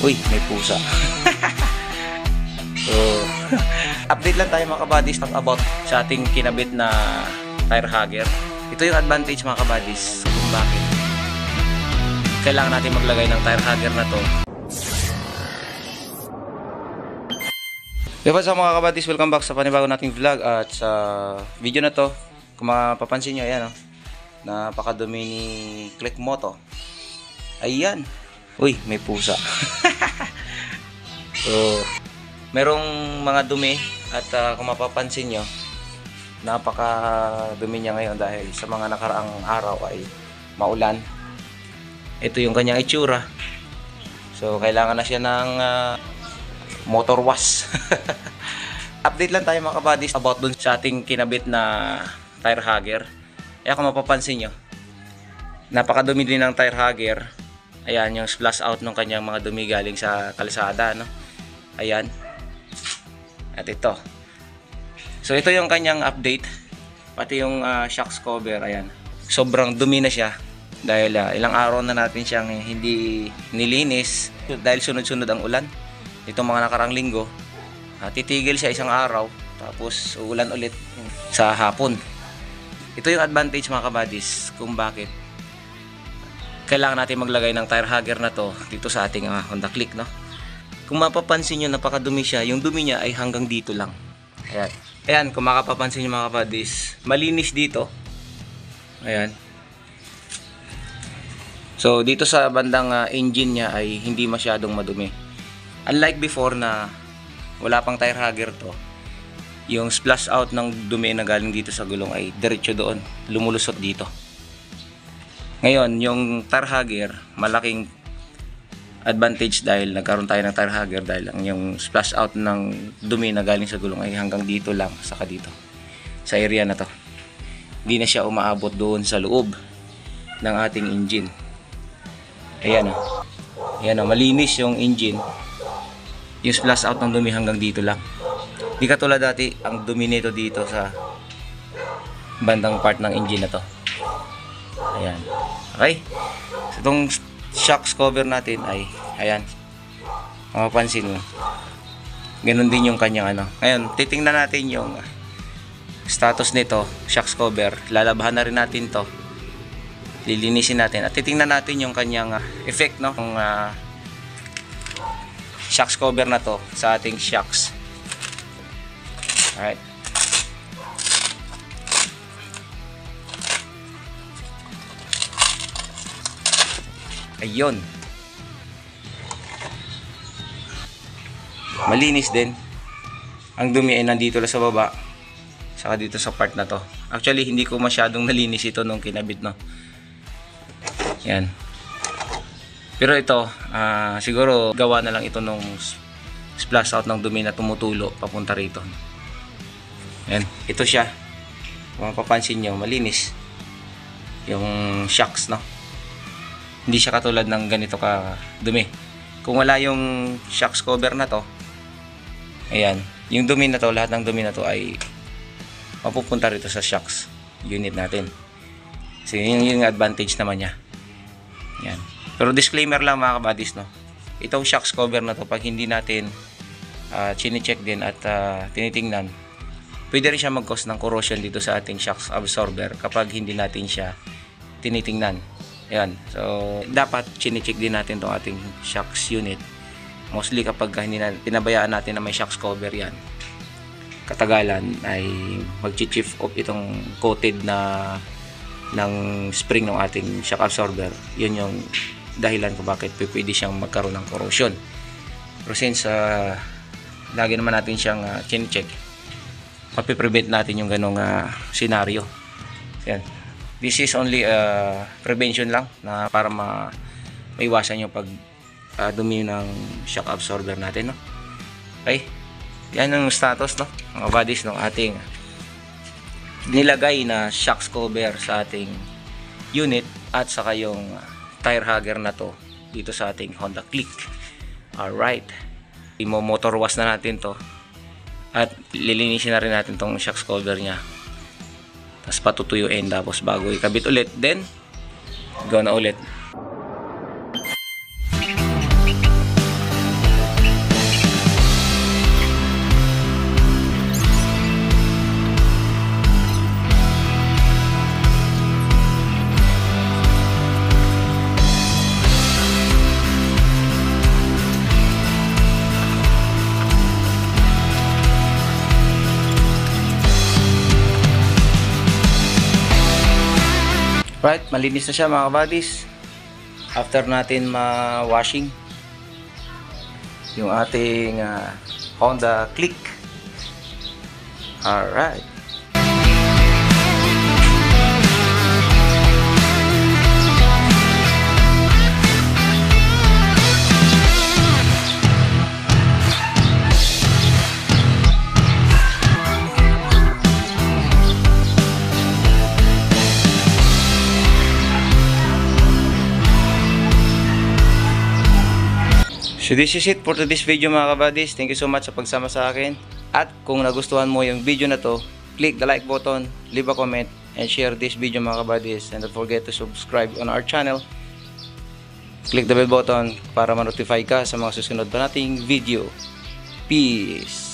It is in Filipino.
Uy, may pusa. So, update lang tayo mga kabadis about sa ating kinabit na tire hugger. Ito yung advantage mga kabadis kung bakit kailangan natin maglagay ng tire hugger na to. Diba sa mga kabadis, welcome back sa panibago nating vlog. At sa video na to, kung mapapansin nyo, ayan, napakadumi ni Click Moto. Ayan. Uy, may pusa. So, merong mga dumi at kung mapapansin nyo, napakadumi niya ngayon dahil sa mga nakaraang araw ay maulan. Ito yung kanyang itsura. So, kailangan na siya ng motor wash. Update lang tayo mga kabadis about dun sa ating kinabit na tire hugger. Kaya kung mapapansin nyo, napakadumi din ng tire hugger. Ayan, yung splash out ng kanyang mga dumi galing sa kalsada, no? Ayan. At ito. So, ito yung kanyang update. Pati yung shocks cover, ayan. Sobrang dumi na siya. Dahil ilang araw na natin siyang hindi nilinis. Dahil sunod-sunod ang ulan. Itong mga nakarang linggo. Titigil siya isang araw. Tapos, uulan ulit sa hapon. Ito yung advantage mga kabadis kung bakit kailangan natin maglagay ng tire hugger na to dito sa ating Honda Click, no? Kung mapapansin nyo, napakadumi siya. Yung dumi niya ay hanggang dito lang. Ayan. Ayan, kung makapapansin nyo mga kabadis, malinis dito. Ayan. So, dito sa bandang engine niya ay hindi masyadong madumi. Unlike before na wala pang tire hugger to, yung splash out ng dumi na galing dito sa gulong ay diretso doon, lumulusot dito. Ngayon, yung tire hugger, malaking advantage dahil nagkaroon tayo ng tire hugger dahil yung splash out ng dumi na galing sa gulong ay hanggang dito lang, saka dito sa area na to. Hindi na siya umaabot doon sa loob ng ating engine. Ayan o. Ayan o, malinis yung engine. Yung splash out ng dumi hanggang dito lang. Di katulad dati, ang dumi nito dito sa bandang part ng engine na to. Ayan. Okay. So, itong shocks cover natin ay, ayan. Mapapansin mo. Ganun din yung kanyang ano. Ngayon, titingnan natin yung status nito, shocks cover. Lalabahan na rin natin to. Lilinisin natin. At titingnan natin yung kanyang effect, no? Yung shocks cover na to sa ating shocks. Alright. Ayun. Malinis din. Ang dumi ay nandito lang sa baba. Saka dito sa part na to. Actually, hindi ko masyadong nalinis ito nung kinabit, no. Yan. Pero ito, siguro gawa na lang ito nung splash out ng dumi na tumutulo papunta rito. Yan. Ito siya. Kung mapapansin nyo, malinis. Yung shocks, no. Hindi siya katulad ng ganito ka dumi. Kung wala yung shocks cover na to, ayan, yung dumi na to, lahat ng dumi na to ay mapupunta rito sa shocks unit natin. So yun yung advantage naman niya. Ayan. Pero disclaimer lang mga kabadis, no, itong shocks cover na to, pag hindi natin chine-check din at tinitingnan, pwede rin siya mag-cause ng corrosion dito sa ating shocks absorber kapag hindi natin siya tinitingnan. Ayan. So, dapat chine-check din natin itong ating shocks unit. Mostly kapag hindi na, pinabayaan natin na may shocks cover yan, katagalan ay mag-chief off itong coated na ng spring ng ating shock absorber. Yun yung dahilan kung bakit pwede siyang magkaroon ng corrosion. Pero since lagi naman natin siyang chine-check, mapiprevent natin yung ganong scenario. Ayan. This is only prevention lang na para maiwasan yung pag dumi ng shock absorber natin, no? Okay? Yan ang status, no, mga buddies, ng ating nilagay na shocks cover sa ating unit at saka yung tire hugger na to dito sa ating Honda Click. Alright. Imo-motor wash na natin to at lilinisin na rin natin tong shocks cover nya. Tapos patutuyuin, tapos bago ikabit ulit, then go na ulit. Right, malinis na siya mga kabadis. After natin ma-washing yung ating Honda Click. Alright. So this is it for today's video mga kabadis. Thank you so much sa pagsama sa akin. At kung nagustuhan mo yung video na to, click the like button, leave a comment, and share this video mga kabadis. And don't forget to subscribe on our channel. Click the bell button para ma-notify ka sa mga susunod pa nating video. Peace!